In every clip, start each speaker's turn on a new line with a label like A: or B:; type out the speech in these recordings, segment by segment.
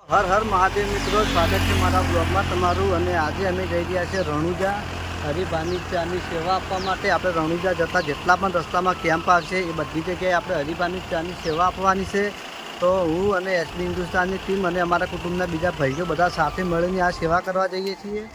A: હર હર મહાદેવ મિત્રો, સ્વાગત છે મારા બ્લોગમાં તમારું. અને આજે અમે જઈ રહ્યા છીએ રણુજા હરિભાની ચાની સેવા આપવા માટે. આપણે રણુજા જતા જેટલા પણ રસ્તામાં કેમ્પ આવશે એ બધી જગ્યાએ આપણે હરિભાની ચાની સેવા આપવાની છે. તો હું અને એસબી હિન્દુસ્તાનની ટીમ અને અમારા કુટુંબના બીજા ભાઈઓ બધા સાથે મળીને આ સેવા કરવા જઈએ છીએ.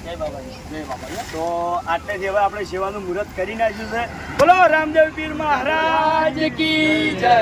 B: જય બાબાજી, જય બાબાજી. તો આટલે જેવા આપણે સેવાનું મુહૂર્ત કરી નાખ્યું છે. બોલો રામદેવ પીર મહારાજ કી જય.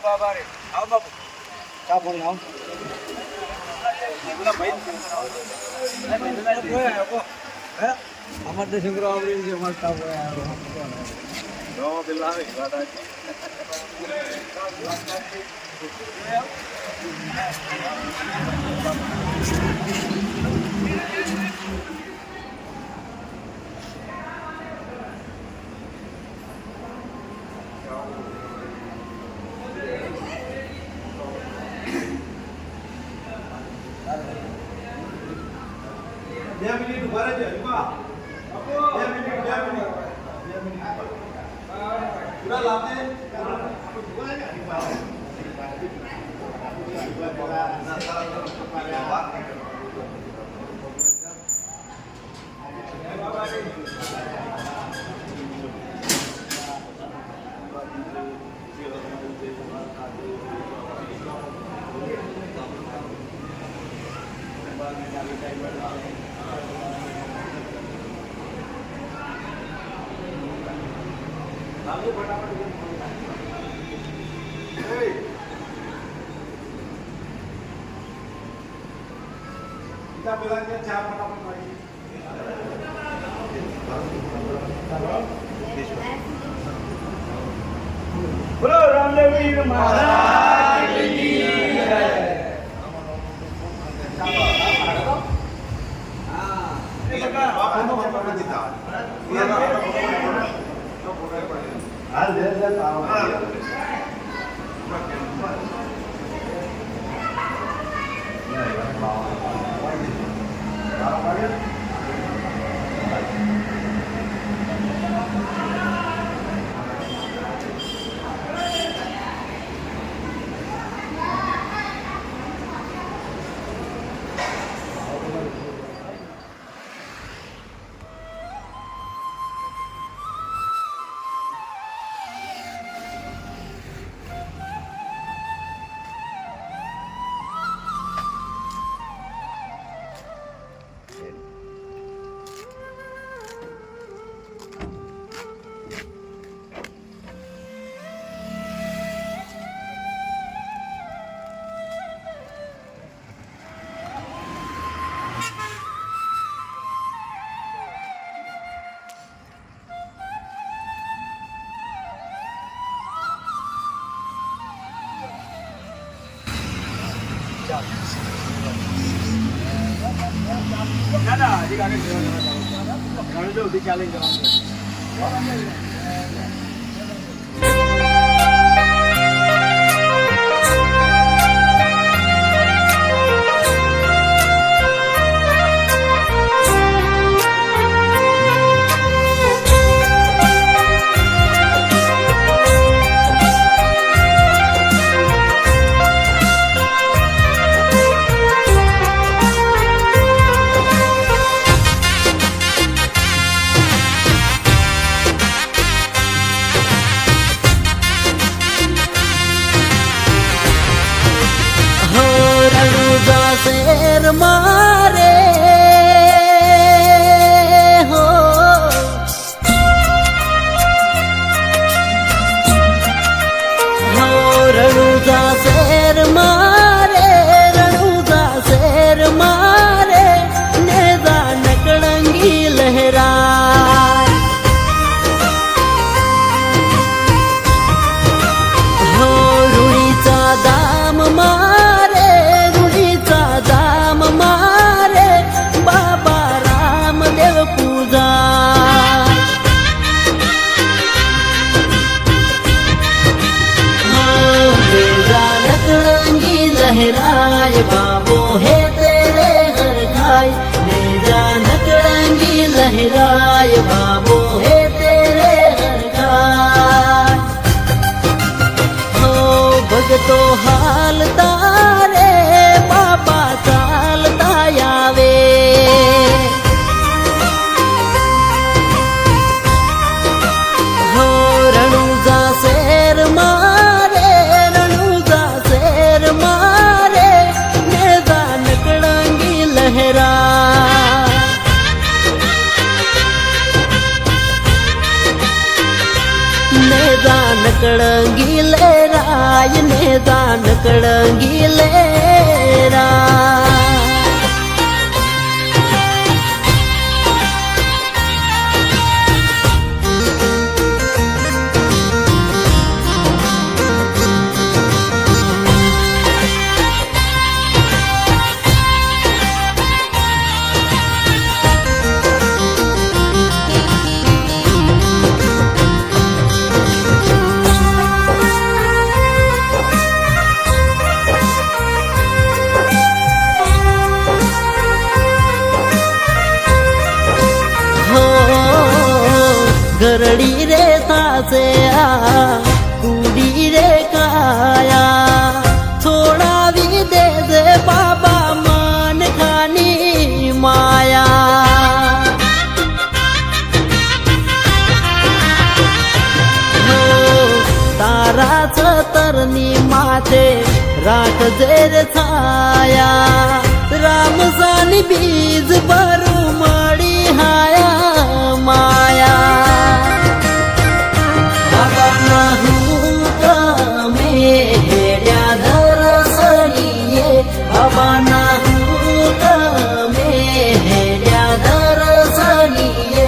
B: બાબા રે આવ બાપુ ચા પાણી આવ અમાર તો છોકરો આવડી છે અમાર ચા આવ્યો પેલા આવે બોલો રામદેવ પીર મહારાજ કી જય. ચાલે ઘણું તો ઉધી ચાલે જવાનું.
C: શેર મારે હો રણુજા શેર મારે રણુજા શેર મારે નેદા નકળંગી લહેરાય હો રૂડીચા દામ મારે મારે બાબા રામદેવ પૂજા નકળંગી લહેરાય બાબો હે તેરે હર ખાય મેરા નકળંગી લહેરાય બાબો હે તેરે હર ખાય હો ભગતો હાલ તારે બાબા ચાલતા આવે હો રણુજા શેર મારે રણુજા શેર મારે નેદા નકળંગી લહેરા નેદા નકળંગી લહેરાય નેદા નકળંગી લહેરા ગરડી રે સાસે આ કુડી રે કાયા છોડાવી દે દે બાબા માન ખાની માયા હો તારા છતરની માથે રાખજે રે છાયા રામસાની બીજ ભરું મળી હાયા માયા બાબાના હું તમે હેડ્યા દરસલીએ બાબાના હું તમે હેડ્યા દરસલીએ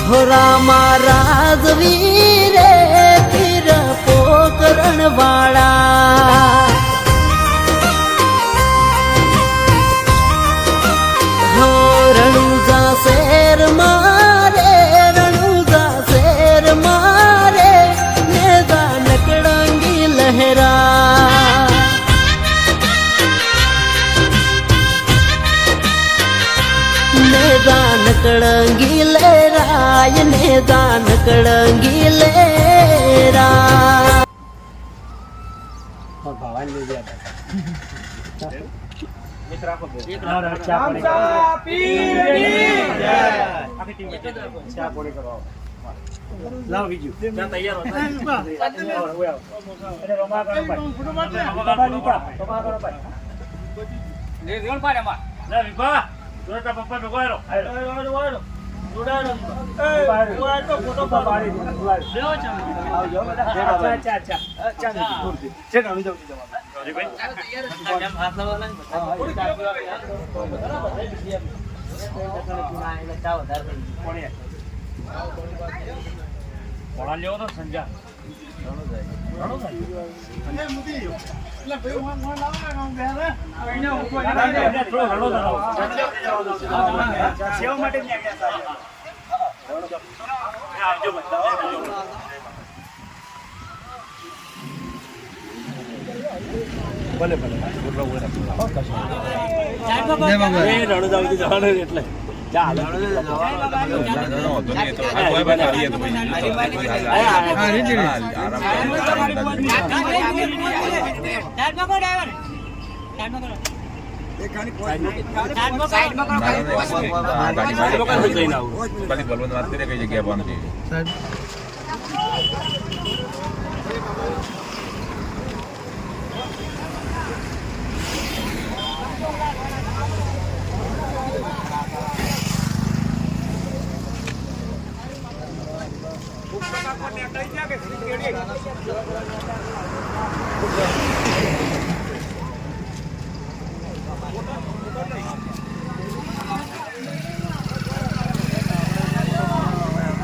C: હો રામા રાજવીરે પીર પોકરણ વાળા રણુજા શેર મારે રણુજા શેર મારે નેદા નકળંગી લહેરા નેદા નકળંગી લહેરાય નેદા નકળંગી લહેરા
B: ભવાની લઈ ગયા લાવ બીજું લેવો તો સંજા સેવા માટે જ આવ્યા હતા. આવજો બધા. ભલે ભલે રણુદાવથી જવાનું એટલે ચાલ
D: વાત કરીએ કઈ જગ્યા પહોંચી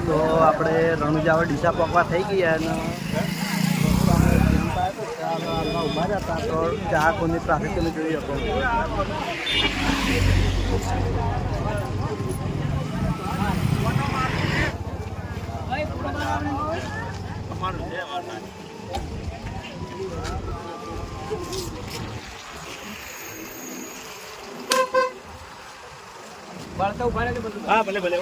A: તો આપણે રણુજા ડીસા પકવા થઈ ગયા અને ઉભા હતા તો ચા કોની ટ્રાફિક તમે જોઈ શકો.
B: હા ભલે ભલે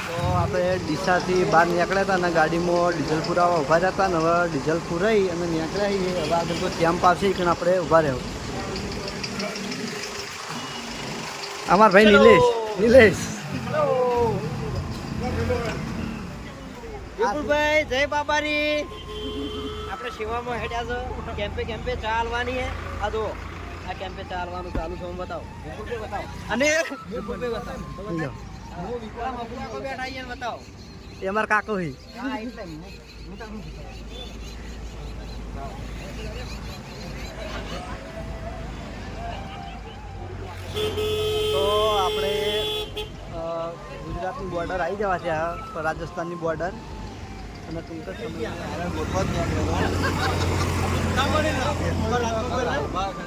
A: તો આપણે ડીસાથી બહાર નીકળ્યા હતા અને ગાડીમાં ડીઝલ પુરાવા ઊભા રહેતા ને હવે ડીઝલ પુરાઈ અને નીકળ્યા છીએ. હવે આગળ કોઈ કેમ્પ આવશે કે આપણે ઊભા રહ્યો. અમાર ભાઈ નિલેશ
C: વિપુલભાઈ જય બાબારી. આપણે સેવામાં હેડ્યા છે. કેમ્પે ચાલવાની હે. આ જો આ કેમ્પે ચાલવાનું ચાલુ છે. હું બતાવો વિપુલભાઈ બતાવો અને વિપુલભાઈ બતાવો હું વિપુલમ અપુલા કો બેઠા અહીંયા બતાવો.
A: એ અમાર કાકો હી.
C: હા એટલે હું તો
A: તો આપણે ગુજરાતની બોર્ડર આવી જવા છે. આ રાજસ્થાનની બોર્ડર અને ટૂંક જ સમયમાં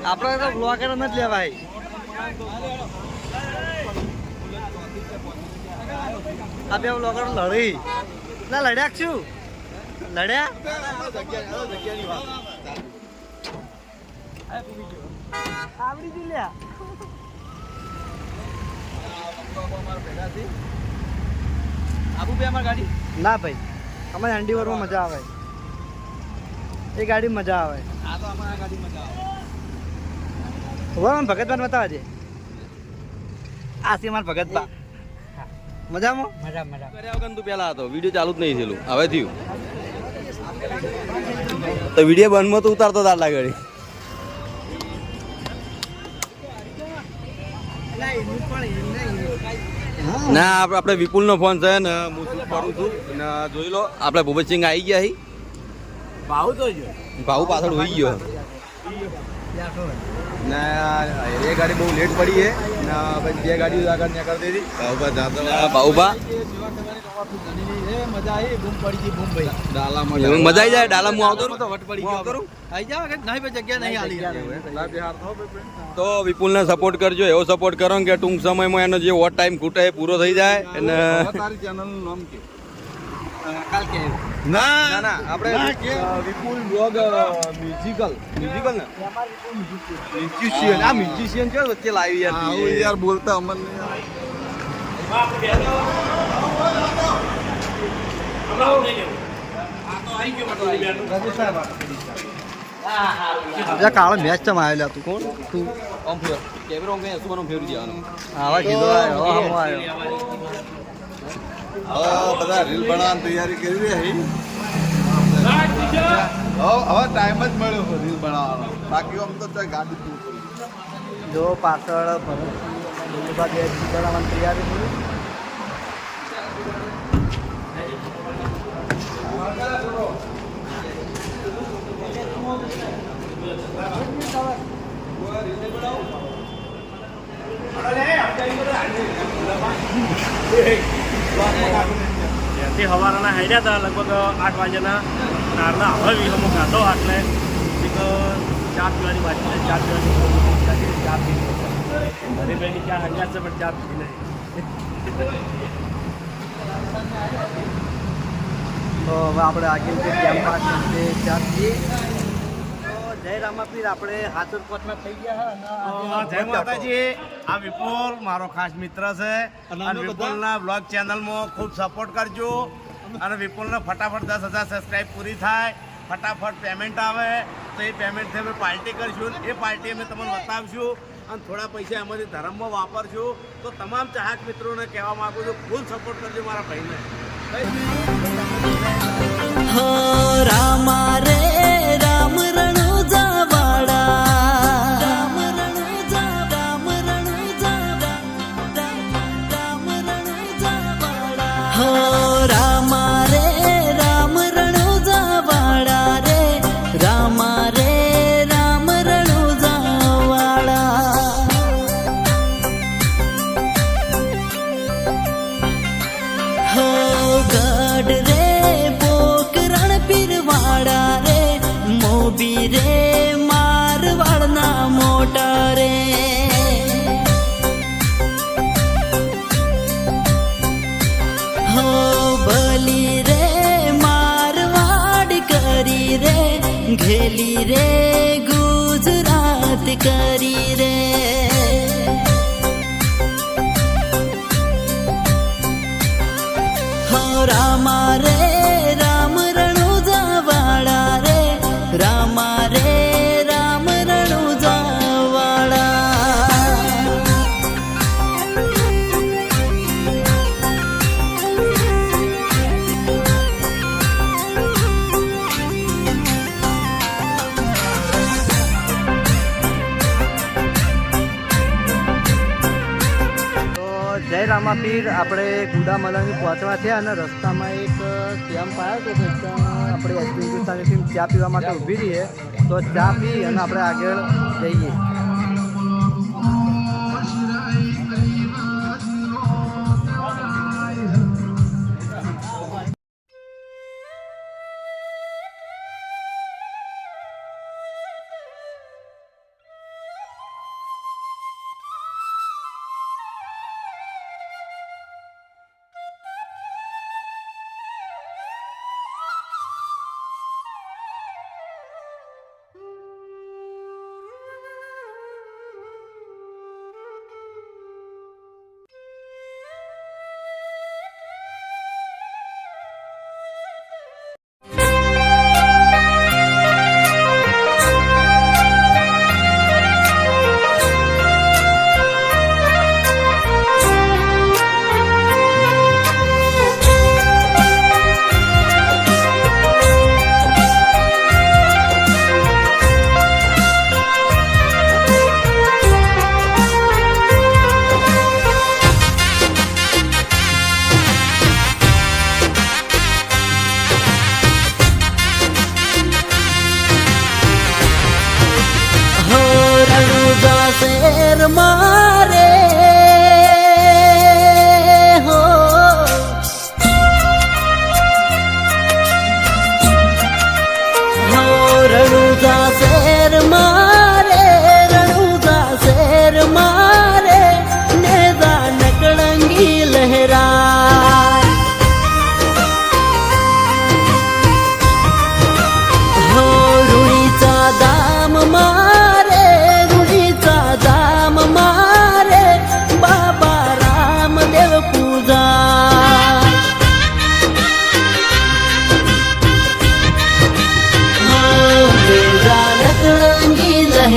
A: આપણે તો બ્લોગર નથી લેવાય. આ બે બ્લોગર લડી ના લડ્યા છું લડ્યા આવડી જ લ્યા. ના ભાઈ અમારે હેન્ડીવરમાં મજા આવે. એ ગાડી મજા આવે. ભગતભાઈ બતાવા છે. આ છે મારા ભગતભા. મજામાં
E: કર્યા વગર તું પેલા હતો વિડીયો ચાલુ જ નહીં થયેલું હવે થયું તો વિડીયો બંધમાં તો ઉતારતો તાર લાગડી ના આપણે વિપુલનો ફોન છે ને હું શું કરું છું ને જોઈ લો આપણે ભૂપતસિંહ આવી ગયા હી ભાવ પાછળ હોઈ ગયો ને એ ગાડી બહુ લેટ પડી છે ને પછી બે ગાડીઓ આગળ ત્યાં કરી દીધી ભાઉભા મજા આવી જાય ડાલા હું આવતો તો વિપુલને સપોર્ટ કરજો એવો સપોર્ટ કરો કે ટૂંક સમયમાં એનો જે વોટ ટાઈમ ખૂટે એ પૂરો થઈ જાય અને ના આપણે વિપુલ બ્લોગ મ્યુઝિકલ ને મ્યુઝિશિયન છે વચ્ચે લાવી યાર બોલતા અમન
A: જે કાળો મેચ ચમ આવેલા તું કોણ તું
E: આમ ફેર કેમેરો આમ કઈ સુવાનું ફેરવી દેવાનું
A: આવા કીધો આવ્યો હમો આવ્યો
E: બધા રીલ બનાવવાની તૈયારી કરી રહી હવે ટાઈમ જ મળ્યો રીલ બનાવવાનો બાકી આમ તો ગાડી દૂર પડી
A: જો પાછળ ભરતસિંહ બે બનાવવાની તૈયારી કરી
B: ત્યાંથી સવારના હેડ્યા હતા લગભગ 8 વાગ્યાના નારના હવે વિહમો ખાધો એટલે એક ચા પીવાની બાકી છે ચા પીવાની ચા પી ગરીબની ચા હંગાત છે પણ ચા પી નહીં
A: તો હવે આપણે આગળ જે કેમ્પ પાસે છે ત્યાંથી તો જય રામાપીર આપણે હાથર પોતના થઈ ગયા
B: જય માતાજી આ વિપુલ મારો ખાસ મિત્ર છે અને વિપુલના બ્લોગ ચેનલમાં ખૂબ સપોર્ટ કરજો અને વિપુલને ફટાફટ 10,000 સબસ્ક્રાઈબ પૂરી થાય ફટાફટ પેમેન્ટ આવે તો એ પેમેન્ટથી અમે પાર્ટી કરીશું એ પાર્ટી અમે તમને બતાવશું અને થોડા પૈસા એમાંથી ધર્મમાં વાપરશું તો તમામ ચાહક મિત્રોને કહેવા માગું છું ફૂલ સપોર્ટ કરજો મારા ભાઈને
F: हो रामा रे राम रणुजा वाड़ा राम रणुजा वाड़ा हो रामा रे राम रणुजा वाड़ा रे रामा रे राम रणुजा वाड़ा हो गढ़ रे पीरवाड़ा रे मोबी रे मारवाड़ना मोटा रे हो बली रे मारवाड़ करी रे घेली रे गुजरात करी रे हो रामा रे रामा रे राम रणुजा वाड़ा
A: તો જય રામાપીર આપણે ગુડામલાની પહોંચવા થયા અને રસ્તામાં એક કેમ્પ આવ્યો હતો તો ત્યાં આપણે એસપી હિન્દુસ્તાની ટીમ ચા પીવા માટે ઊભી રહીએ તો ચા પી અને આપણે આગળ જઈએ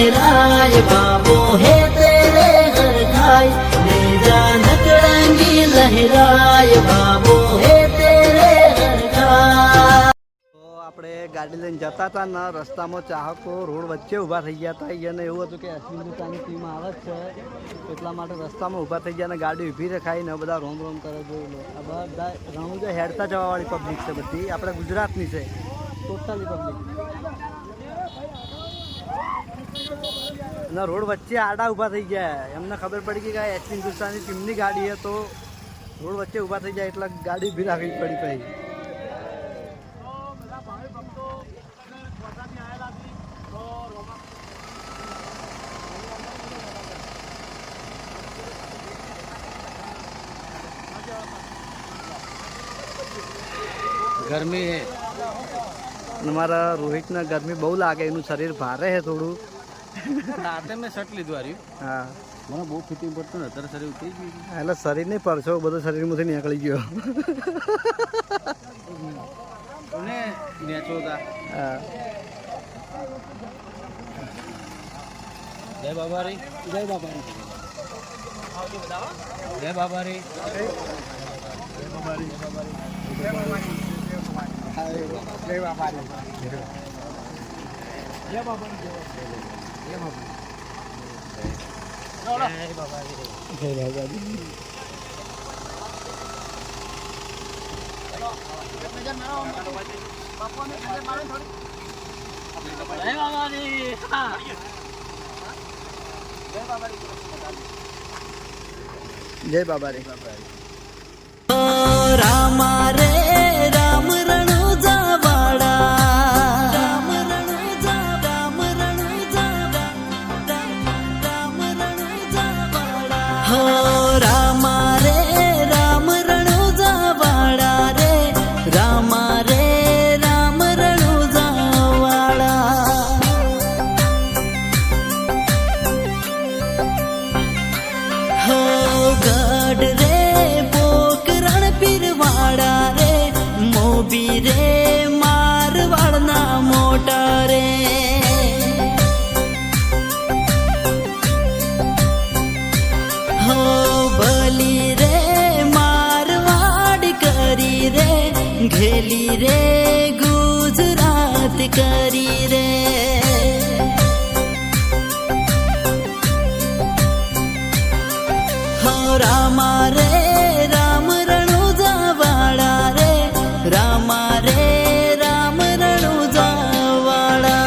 F: लहराए बाबो है तेरे हर खाए ले जा नकड़ंगी लहराए बाबो है तेरे हर खाए।
A: તો આપણે ગાડી લઈને જતા હતા ને રસ્તામાં ચાહકો રોડ વચ્ચે ઊભા થઈ ગયા હતા. એને એવું હતું કે અશ્વિન દુકાનની ટીમ આવે જ છે એટલા માટે રસ્તામાં ઊભા થઈ ગયા અને ગાડી ઊભી રખાઈ ને બધા રોમ રોમ કરે. જોઈ લો આ બધા રણુજા હેડતા જવાવાળી પબ્લિક છે બધી, આપણે ગુજરાતની છે ટોટલી પબ્લિક. અને રોડ વચ્ચે આડા ઊભા થઈ ગયા. એમને ખબર પડી ગઈ કે આ એસપી હિન્દુસ્તાનની ટીમની ગાડી છે તો રોડ વચ્ચે ઊભા થઈ જાય એટલે ગાડી ઊભી રાખવી પડી પછી. ગરમી હે અને મારા રોહિતને ગરમી બહુ લાગે, એનું શરીર ભારે છે થોડું.
E: રાતે મેં શર્ટ લીધું હાર્યું,
A: હા
E: મને બહુ ફિટિંગ પડતું ને અત્યારે શરીર ઉતરી ગયું.
A: એટલે શરીર નહીં પરસો બધો શરીરમાંથી નીકળી ગયો.
E: ને નેચો હતા.
A: હા
E: જય બાબા રે,
A: જય બાબા.
E: જય બાબા રે.
A: જય બાબા રે.
F: रामा रे राम रणुजा वाड़ा राम रणुजा राम रणुजा राम रणुजा वाड़ा हो रामा रे राम रणुजा वाड़ा रे रामा रे राम रणुजा वाड़ा हो गढ़ रे पीरवाड़ा रे मोबी रे मारवाड़ना मोटा रे हो बली रे मारवाड़ करी रे घेली रे गुजरात करी रे हो रामा रे रामा रे राम रणुजा वाड़ा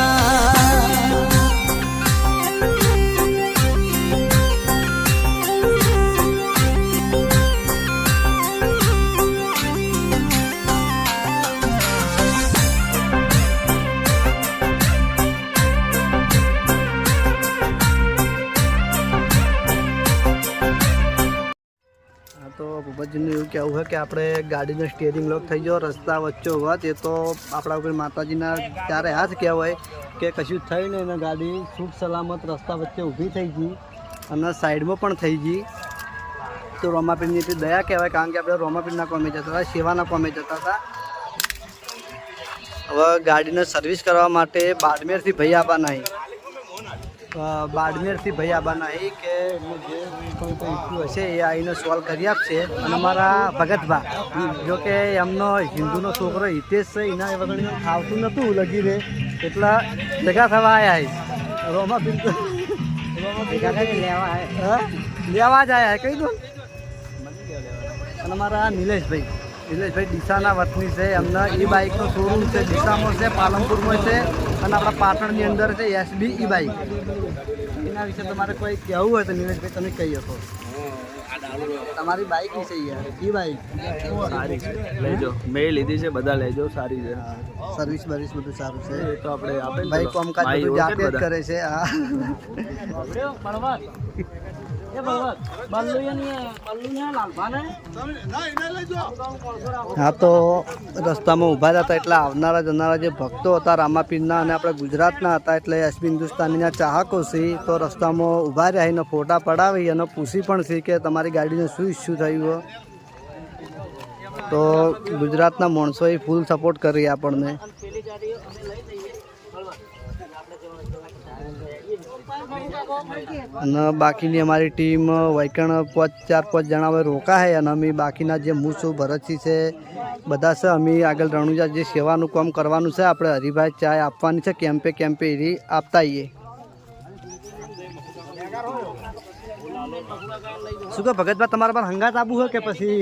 A: તો ભૂપતજીનું એવું કહેવું છે કે આપણે ગાડીનો સ્ટિયરિંગ લોક થઈ ગયો, રસ્તા વચ્ચે હોત એ તો આપણા ઉપર માતાજીના ત્યારે હાથ કહેવાય કે કશું થયું નહીં ને ગાડી શુભ સલામત રસ્તા વચ્ચે ઊભી થઈ ગઈ અને સાઈડમાં પણ થઈ ગઈ. તો રોમાપીરની એટલી દયા કહેવાય, કારણ કે આપણે રોમાપીરના કોમે જતા હતા, સેવાના કોમે જતા હતા. હવે ગાડીને સર્વિસ કરવા માટે બાડમેરથી ભાઈ આવવાના નહીં, બાડમેરથી ભાઈ આવવાના નહીં કે જે કોઈ ઇસ્યુ હશે એ આવીને સોલ્વ કરી આપશે. અને અમારા ભગતભા જો કે એમનો હિન્દુનો છોકરો હિતેશ છે, એના વગર આવતું નહોતું લગી રહે એટલા ભેગા થવા આવ્યા. રોમાપીર લેવા જ આવ્યા કહી દો. અને અમારા નિલેશભાઈ ડીસાના વતની છે, એમના ઈ બાઇકનો શોરૂમ છે, ડીસામાં છે, પાલનપુરમાં છે અને આપણા પાટણની અંદર છે એસબી ઈ બાઇક. એના વિશે તમારે કોઈ કહેવું હોય તો નિલેશભાઈ તમે કહી શકો. તમારી બાઇક વિશે યાર ઈ બાઇક
E: સારી છે, લેજો. મેં લીધી છે, બધા લેજો, સારી છે.
A: સર્વિસ બર્વિસ બધું સારું છે.
E: એ તો આપણે આપે
A: ભાઈ કામકાજ બધું જાતે જ કરે છે. હા તો રસ્તામાં ઊભા હતા એટલે આવનારા જનારા જે ભક્તો હતા રામાપીરના અને આપણે ગુજરાતના હતા એટલે એસબી હિન્દુસ્તાનીના ચાહકો છે તો રસ્તામાં ઊભા રહીને ફોટા પડાવી અને પૂછી પણ છે કે તમારી ગાડીને શું ઇસ્યુ થયું. તો ગુજરાતના માણસોએ ફૂલ સપોર્ટ કરી આપણને. અને બાકીની અમારી ટીમ વૈકણ 4-5 જણા હવે રોકા છે અને અમે બાકીના જે હું છું ભરતસિંહ છે બધા છે અમે આગળ રણુજા જે સેવાનું કામ કરવાનું છે આપણે હરિભાઈ ચાય આપવાની છે કેમ્પે એરી આપતા આવીએ. શું કહો ભગતભાઈ, તમારા પર હંગાત આબુ હોય કે પછી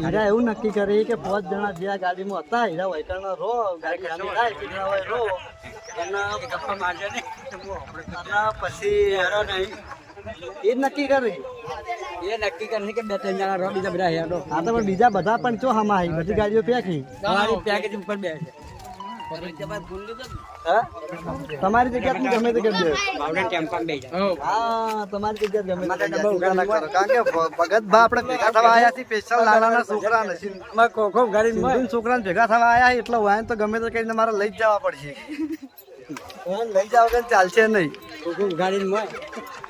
A: હીરા એવું નક્કી કરી કે 5 જણા જે આ ગાડીમાં હતા હીરા વૈકણ રો ગાડી સામે થાય કેટલા હોય રો અને ગપ્પા મારજે ને અને પછી હેરો નહીં એ જ નક્કી કરી
C: એ નક્કી કરી કે 2-3 જણા રો બીજા બધા હેડો.
A: હા તો પણ બીજા બધા પણ ચો હમા બધી ગાડીઓ પેકી
C: તમારી પેકેજ ઉપર બે છે.
A: હા તમારી જગ્યા ગમે તે કરી દે.
C: બાવડા ટેમ્પા બે જાય.
A: હા તમારી જગ્યા ગમે તે ચિંતા ના કરો. કારણ કે ભગતભા આપણે ભેગા થવા આવ્યા છીએ સ્પેશિયલ લાલાના છોકરા નથી
C: અમાર કોકો ગાડી
A: સિંધુ છોકરાને ભેગા થવા આવ્યા એટલે વાયન તો ગમે તે કરીને મારે લઈ જ જવા પડશે. લઈ જાવ કે ચાલશે નહીં.
C: કોકો ગાડી માં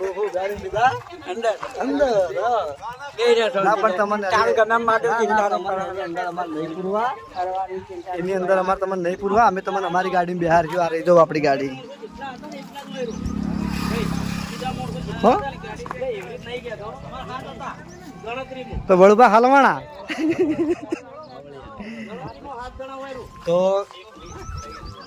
A: ઓહો ગાડી લીધા
C: અંદર
A: અંદર હા.
C: બે રહ્યા
A: ના પણ તમને
C: કામ કરવા માટે ચિંતા ન
A: તમારે અંદર અમારે નહીં પૂરવા એની અંદર અમારે તમને નહીં પૂરવા અમે તમને અમારી ગાડીમાં બિહાર જો આ રહી જાવ આપણી ગાડી. હો તો વળુભા હાલવાણા તો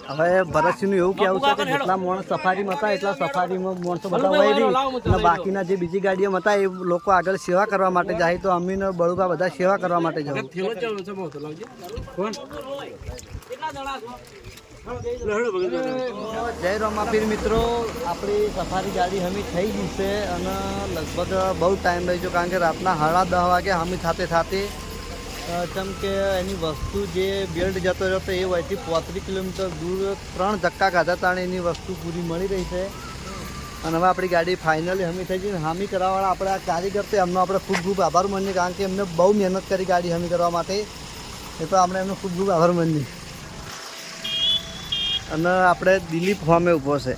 A: હવે ભરતસિંહનું એવું કહેવું છે કે જેટલા માણસ સફારીમાં હતા એટલા સફારીમાં માણસો બધા વળી અને બાકીના જે બીજી ગાડીઓમાં હતા એ લોકો આગળ સેવા કરવા માટે જાય તો અમીને બળુભા બધા સેવા કરવા માટે જવું. જય રમાપીર મિત્રો, આપણી સફારી ગાડી હમી થઈ ગઈ છે અને લગભગ બહુ ટાઈમ રહી ગયો કારણ કે રાતના 10:30 વાગે હમી થાતે જેમ કે એની વસ્તુ જે બેલ્ટ જતો એ વયથી 35 કિલોમીટર દૂર 3 ધક્કા ખાધા તાણે એની વસ્તુ પૂરી મળી રહી છે અને હવે આપણી ગાડી ફાઇનલી હમી થઈ ગઈ. હામી કરાવવાળા આપણે આ કારીગર છે એમનો આપણે ખૂબ આભાર માનીએ કારણ કે એમને બહુ મહેનત કરી ગાડી હમી કરવા માટે. એ તો આપણે એમનો ખૂબ આભાર માનીએ. અને આપણે દિલીપ ફોર્મે ઊભો છે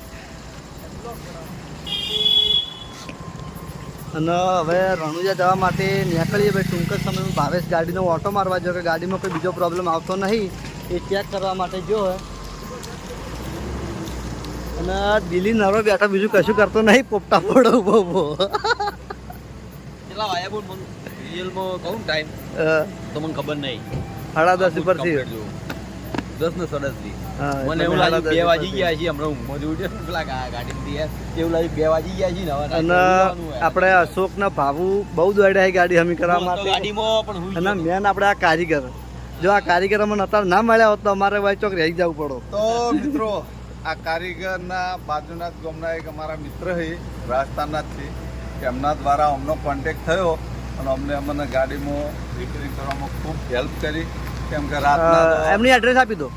A: અને હવે રણુજા જવા માટે નીકળીએ ભાઈ. ટૂંક જ સમયમાં ભાવેશ ગાડીનો ઓટો મારવા જો કે ગાડીમાં કોઈ બીજો પ્રોબ્લેમ આવતો નહીં એ ચેક કરવા માટે જો. અને દિલ્હી નરો બેઠા બીજું કશું કરતો નહીં, પોપટા ફોડો ઉભો ઉભો.
E: કેટલા વાયા બોલ મને રિયલમાં કહું ટાઈમ તો મને ખબર નહીં.
A: 10:30 ઉપર થી
E: 10:37
A: હા,
E: મને એવું લાગ્યું 2 વાગી ગયા છે. હમણાં ઊંઘમાં જ ઉઠ્યો પેલા ગાડીમાંથી એવું લાગ્યું 2 વાગી ગયા છે ને હવે
A: અને આપણે અશોકના ભાવુ બહુ દોડ્યા ગાડી હમી કરવા માટે
E: ગાડીમાં પણ હું
A: અને મેન આપણે આ કારીગર જો આ કારીગર અમને અત્યારે ના મળ્યા હોત તો અમારે ભાઈ ચોક રહી જવું પડો.
G: તો મિત્રો આ કારીગરના બાજુના જ ગામના એક અમારા મિત્ર છે રાજસ્થાનના જ છે એમના દ્વારા અમનો કોન્ટેક્ટ થયો અને અમને ગાડીમાં રિપેરિંગ કરવામાં ખૂબ હેલ્પ કરી કેમ કે રાતના
A: એમની એડ્રેસ આપી દો.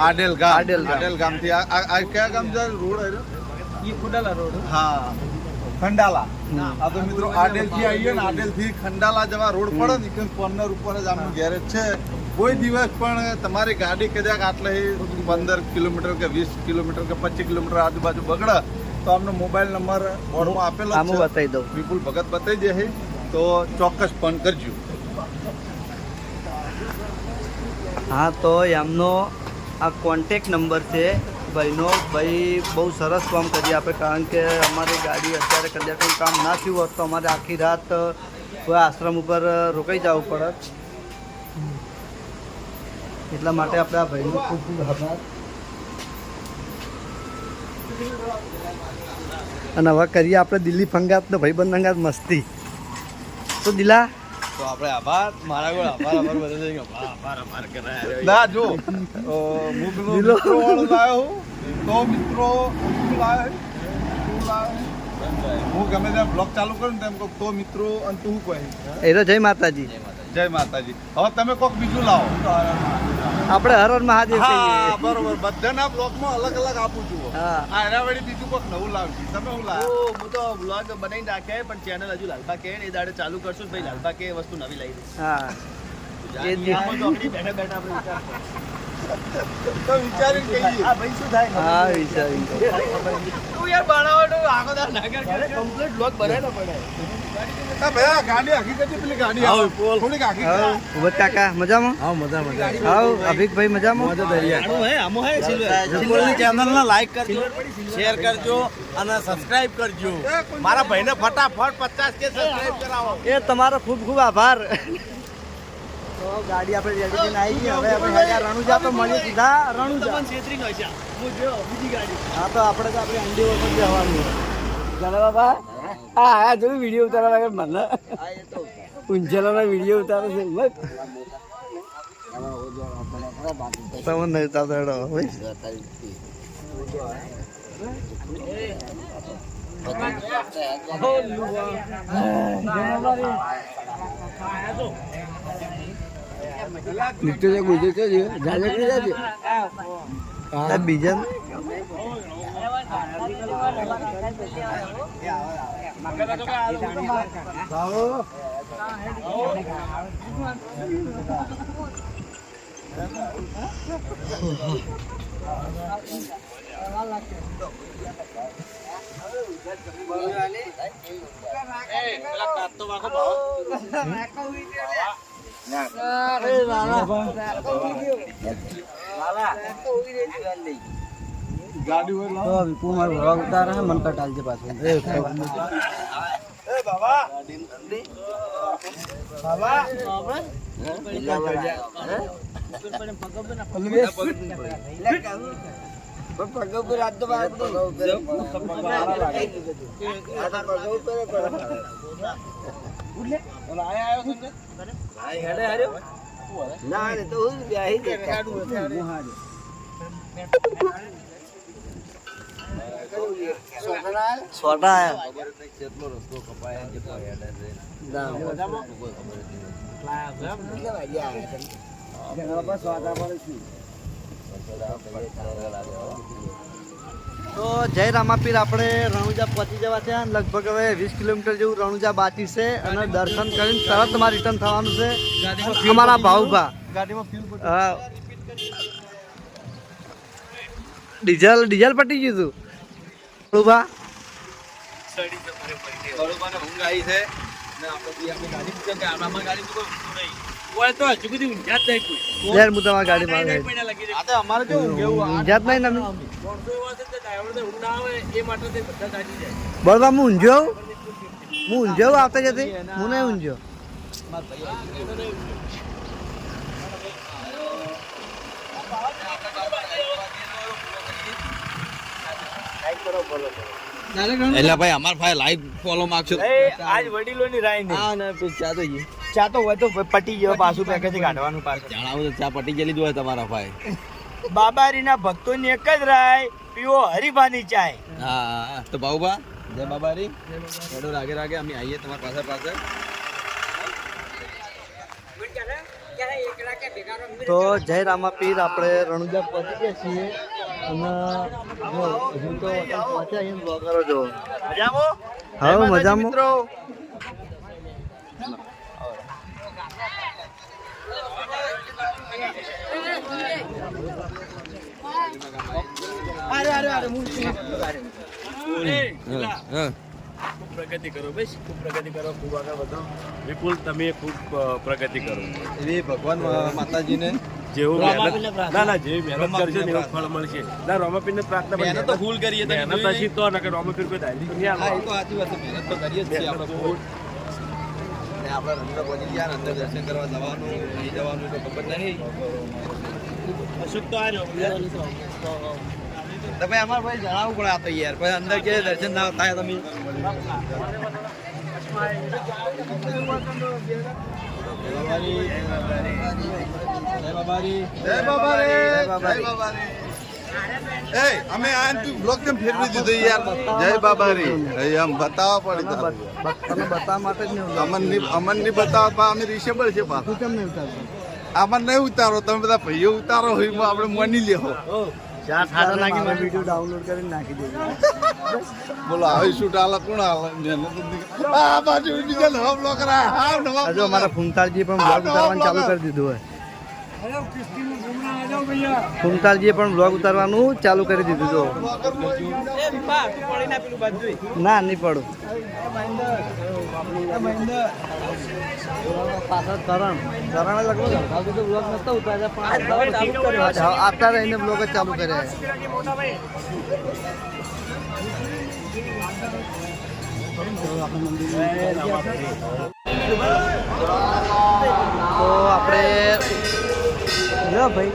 G: આડેલ ગામથી આ કયા ગામ જાય રોડ હા ખંડાલા. આ તો મિત્રો આડેલ થી આવીએ ને આડેલ થી ખંડાલા જવા રોડ પડે ને કે કોર્નર ઉપર જ આમનું ગેરેજ છે. કોઈ દિવસ પણ તમારી ગાડી કદાચ આટલે 15 કિલોમીટર કે 20 કિલોમીટર કે 25 કિલોમીટર આજુબાજુ બગડે તો આમનો મોબાઈલ નંબર બોર્ડમાં આપેલો
A: આમ
G: છે,
A: બતાવી દઉં.
G: વિપુલ ભગત બતાવી દેશે તો ચોક્કસ ફોન કરજો.
A: હા તો એમનો આ કોન્ટેક નંબર છે ભાઈનો. ભાઈ બહુ સરસ કામ કરી આપે કારણ કે અમારી ગાડી અત્યારે કદાચ કોઈ કામ ના થયું હોત તો અમારે આખી રાત કોઈ આશ્રમ ઉપર રોકાઈ જવું પડત. એટલા માટે આપણે આ ભાઈનો ખૂબ ખૂબ આભાર. અને હવે કરીએ આપણે દિલ્હી ફંગાત ને ભાઈબંધ અંગાત મસ્તી. તો દિલા
E: તો આપણે આભાર મારા ગોળ આભાર બધા આભાર કરાયા.
G: ના જો મુગલો મિત્રો વાળો લાવ્યો તો મિત્રો હું ગમે ત્યાં બ્લોગ ચાલુ કરું ને તેમ કહું તો મિત્રો અને તું કહે
A: એ તો જય માતાજી.
G: જય માતાજી. હવે તમે કોઈક બીજું લાવો.
A: આપણે હર હર મહાદેવ
G: હા
A: કહીએ.
G: બરોબર બધાના બ્લોગમાં અલગ અલગ આપું છું.
A: હા
G: આ એના વળી બીજું કોઈક નવું લાવજો. તમે હું લાવો
E: હું તો બ્લોગ બનાવી નાખ્યા પણ ચેનલ હજુ લાલબા કે એ દાડે ચાલુ કરશું ભાઈ લાલબા કે વસ્તુ નવી લાવી દઈશ.
A: હા એ જ.
E: બેઠા બેઠા આપણે વિચાર
G: તો વિચારીને કહીએ.
A: હા વિચારી
C: તું યાર બનાવવાનું આખો દાડો નાગર કરે કમ્પ્લીટ બ્લોગ બનાવવાનો પડે.
G: હા ભાઈ આ ગાડી હકીકતની પેલી ગાડી આવે. થોડીક હકીકત.
A: ઉભત કાકા મજામાં
B: હા મજા મજા
A: હાઉ અભિકભાઈ મજામાં
B: વિપુલની ચેનલને લાઈક કરજો, શેર કરજો અને સબસ્ક્રાઇબ કરજો. મારા ભાઈને ફટાફટ 50K સબસ્ક્રાઇબ કરાવો.
A: એ તમારો ખૂબ ખૂબ આભાર. તો ગાડી આપણે રેડી થઈને આવી ગઈ. હવે આપણે હેડ્યા રણુજા તો મળીએ સીધા રણુજા. હા તો આપણે તો આપણી અંડી ઉપર જવાનું. જાણે બાબા હા હા જોયું વિડીયો ઉતારવા લાગે મને ઊંઝેલાના વિડીયો ઉતારે છે તમને નહીં ઉતારતો હેડો બીજા ગાડી હોય વિપુલ મારો ભરવા ઉતારે મન કટાલજે પાછું છોટા તો જય રામાપીર આપણે રણુજા પહોંચી જવા છે. લગભગ હવે 20 કિલોમીટર જેવું રણુજા બાકી છે અને દર્શન કરીને તરત તમારે રિટર્ન થવાનું છે. અમારા ભાઉભા હા ડીઝલ પટી ગયું હતું ભાઉભા.
E: બરોબર ઊંઘ આવી છે ને આપણે આપણી ગાડી મૂકે કે આમાં ગાડી મૂકો નહીં
C: ઓય તો હજુ સુધી ઊંઝા જ નહીં કોઈ.
A: યાર હું તમારી ગાડીમાં
C: નહીં પૈણા લગી
E: આ તો અમારે કેવું કેવું
A: ઊંઝા જ નહીં ને
C: માણસો એવા છે કે ડ્રાઈવરને ઊંઘ ના આવે એ માટે તે બધા ગાડી જાય.
A: બરોબર હું ઊંઝ્યો આવતા જતી હું નહીં ઊંઝ્યો.
E: એટલે ભાઈ અમાર ભાઈ લાઈવ ફોલો માંગશો
C: આજ વડીલોની રાય નહીં.
E: હા ને પછી ચા તો જી
C: ચા તો હોય તો પટી ગયો પાછું પેકેજ કાઢવાનું પાછું.
E: જણાવું તો ચા પટી ગયેલી જ હોય તમારા ભાઈ.
C: બાબારીના ભક્તોની એક જ રાય પીવો હરિભાની ચાય.
E: હા તો બાઉબા જય બાબારી હેડો રાગે રાગે અમે આવીએ તમારા પાસે
A: તો જય રામાપીર આપણે રણુજા પહોંચી ગયા છીએ અને હું તો પહોંચ્યા અહીં બ્લોગરો જો હા મજામાં.
C: પ્રગતિ કરો બસ, ખૂબ પ્રગતિ કરો, ખૂબ આગળ વધો. વિપુલ તમે ખૂબ પ્રગતિ કરો.
E: એવી ભગવાન માતાજીને
C: જેવું મહેનત ના જેવી મહેનત કરજો ને એવું ફળ મળશે. ના રોમાપીરને પ્રાર્થના
E: મહેનત તો ફૂલ કરીએ તમે
C: મહેનત પછી તો નકર રોમાપીર કોઈ ધારી તો નહીં
E: હા
C: આવે.
E: એ તો સાચી વાત છે મહેનત તો કરીએ જ છીએ આપણે ફૂલ ને આપણે રણુજા પહોંચી ગયા ને અંદર દર્શન કરવા જવાનું નહીં જવાનું તો ખબર નહીં
C: અશુક તો આવ્યો
E: તમે અમારા ભાઈ જણાવવું પડે આ તો યાર પછી અંદર કે દર્શન ના થાય તમે
G: એ અમે આ તું બ્લોગ કેમ ફેરવી દીધો યાર જય બાબારી આમ બતાવવા પડી
A: તમે બતાવવા માટે જ નહીં
G: અમન ની બતાવવા અમે રિશેબલ છે પાછું
A: કેમ નહીં ઉતારતું?
G: આમાં નહીં ઉતારો તમે બધા ભાઈઓ ઉતારો હોય આપણે માની લેવો
A: ચાર ઠાડા નાખી મેં વિડીયો ડાઉનલોડ કરીને નાખી દેજો.
G: બોલો આવી શૂટ આલા કોણ આલે આ બાજુ બીજા નવા બ્લોગ હા નવા
A: હજુ અમારા ફૂમતાલજી પણ બ્લોગ ઉતારવાનું ચાલુ કરી દીધું હોય. કુંતાલજીએ પણ બ્લોગ ઉતારવાનું ચાલુ કરી દીધું તો ના નહીં પડું પાછળ કરણ લગભગ બ્લોગ નતો ઉતાર્યા આપતા રહીને બ્લોગ જ ચાલુ કર્યા તો આપણે લો ભાઈ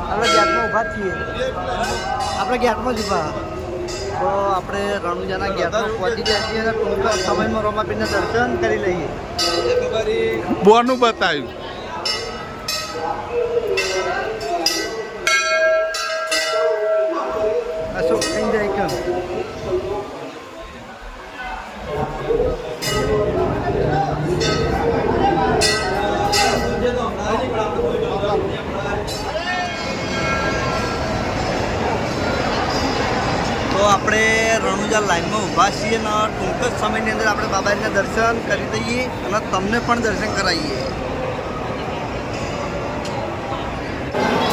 A: આપણે ગેટમાં ઊભા છીએ આપણે ગેટમાં જ ઊભા તો આપણે રણુજાના ગેટમાં પહોંચી ગયા છીએ અને ટૂંકા સમયમાં રોમાપીરના દર્શન કરી લઈએ
G: બોનું બતાવ્યું
A: અશોક થઈ જાય કેમ તો આપણે રણુજા લાઈનમાં ઊભા છીએ અને ટૂંક જ સમયની અંદર આપણે બાબાજીના દર્શન કરી દઈએ અને તમને પણ દર્શન કરાવીએ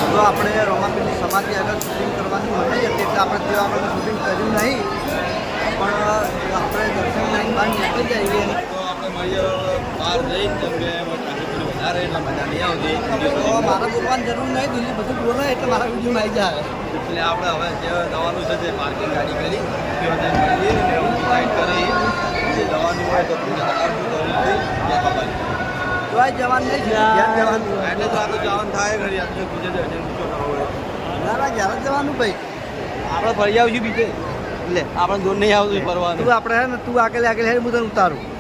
A: તો આપણે રોમાપીરની સમાધિ આગળ શૂટિંગ કરવાની મનાઈ હતી એટલે આપણે જે આપણે શૂટિંગ કર્યું નહીં પણ આપણે દર્શન કરીને બહાર નીકળી જઈએ
E: તો આપણે મળીએ બહાર જઈ કેમ કે થોડી વધારે એટલે મજા નહીં આવતી
A: તો મારા બોલવાની જરૂર નહીં દિલ્હી બધું બોલે એટલે મારા વિડીયોમાં આવી જાય
E: એટલે આપણે હવે જે જવાનું છે તે પાર્કિંગ ગાડી કરી તે મળીએ ડિસાઇડ કરી જે જવાનું હોય તો તમને આગળ
A: તો આ જવાનું નહીં ઘેર જવાનું
E: એટલે તો આપણે જવાનું થાય ઘડી આપણે બીજે ઊંચો કરવો હોય
A: ના ના ઘેર જ જવાનું ભાઈ
C: આપણે ફરી આવશું બીજે
A: લે
C: આપણે દૂર નહીં આવતું ફરવાનું
A: તું આપણે હે ને તું આગળ હે હું તને ઉતારું